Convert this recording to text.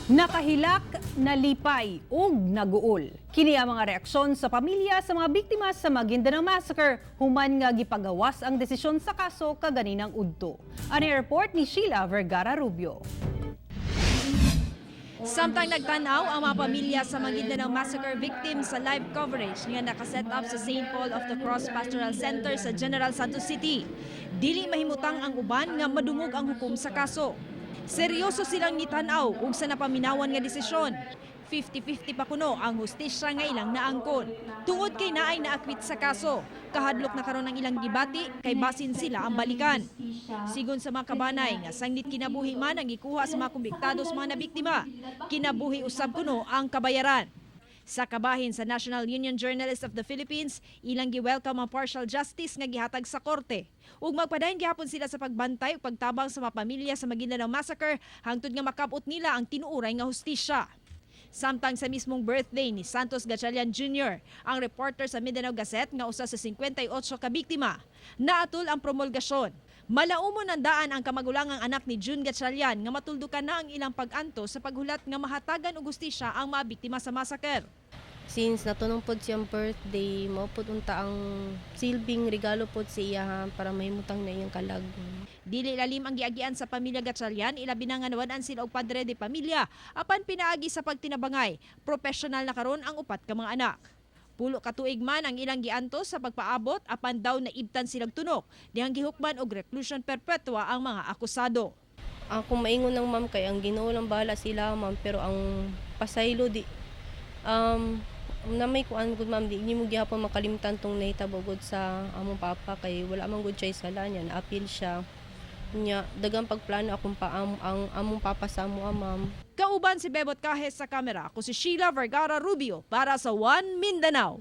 Nakahilak, nalipay, ug naguol. Kini ang mga reaksyon sa pamilya sa mga biktima sa Maguindanao Massacre human nga gipagawas ang desisyon sa kaso kaganinang udto. Ani report ni Sheila Vergara Rubio. Samtang nagtanaw ang mga pamilya sa Maguindanao Massacre victims sa live coverage nga nakaset up sa St. Paul of the Cross Pastoral Center sa General Santos City, dili mahimutang ang uban nga madungog ang hukom sa kaso. Seryoso silang nitanaw ug sa napaminawan nga desisyon. 50-50 pa kuno ang hustisya nga ilang naangkon. Tungod kay naay naakwit sa kaso, kahadlok na karon ang ilang gibati kay basin sila ang balikan. Sigon sa mga kabanay nga sangnit kinabuhi man ang gikuha sa mga kumbiktado sa mga nabiktima, kinabuhi usab kuno ang kabayaran. Sa kabahin sa National Union Journalists of the Philippines, ilang gi-welcome ang partial justice nga gihatag sa korte. Ug magpadayon gihapon sila sa pagbantay ug pagtabang sa mga pamilya sa Maguindanao Massacre hangtod nga makabot nila ang tinuuray nga hustisya. Samtang sa mismong birthday ni Santos Gatchalian Jr., ang reporter sa Mindanao Gazette nga usa sa 58 ka biktima, naatol ang promulgasyon. Malaumon ang daan ang kamagulangang anak ni June Gatchalian nga matuldukan na ang ilang pag-anto sa paghulat nga mahatagan og hustisya ang mga biktima sa massacre. Since natunong pod siyang birthday, mao pod unta ang silbing regalo pod siya para mahimutang na iyang kalag. Dili lalim ang giagian sa pamilya Gatchalian, ilabi na nga nawadan sila og padre de pamilya apan pinaagi sa pagtinabangay. Professional na karon ang upat ka mga anak. Pulo ka tuig man ang ilang giantos sa pagpaabot apan daw naibtan silang tunok. Dihang gihukman og reclusion perpetua ang mga akusado. Ako maingon ng ma'am kay ang Ginoo lang bahala sila ma'am, pero ang pasaylo di na may kuan gud ma'am, di mo gihapon makalimtan tong nahitabo gud sa among papa kay wala man gud choice sala niya, na-appeal siya. Nya dagang pagplano akong ang among papa sa amo ma'am. Kauban si Bebot Kahes sa kamera, ako si Sheila Vergara Rubio para sa One Mindanao.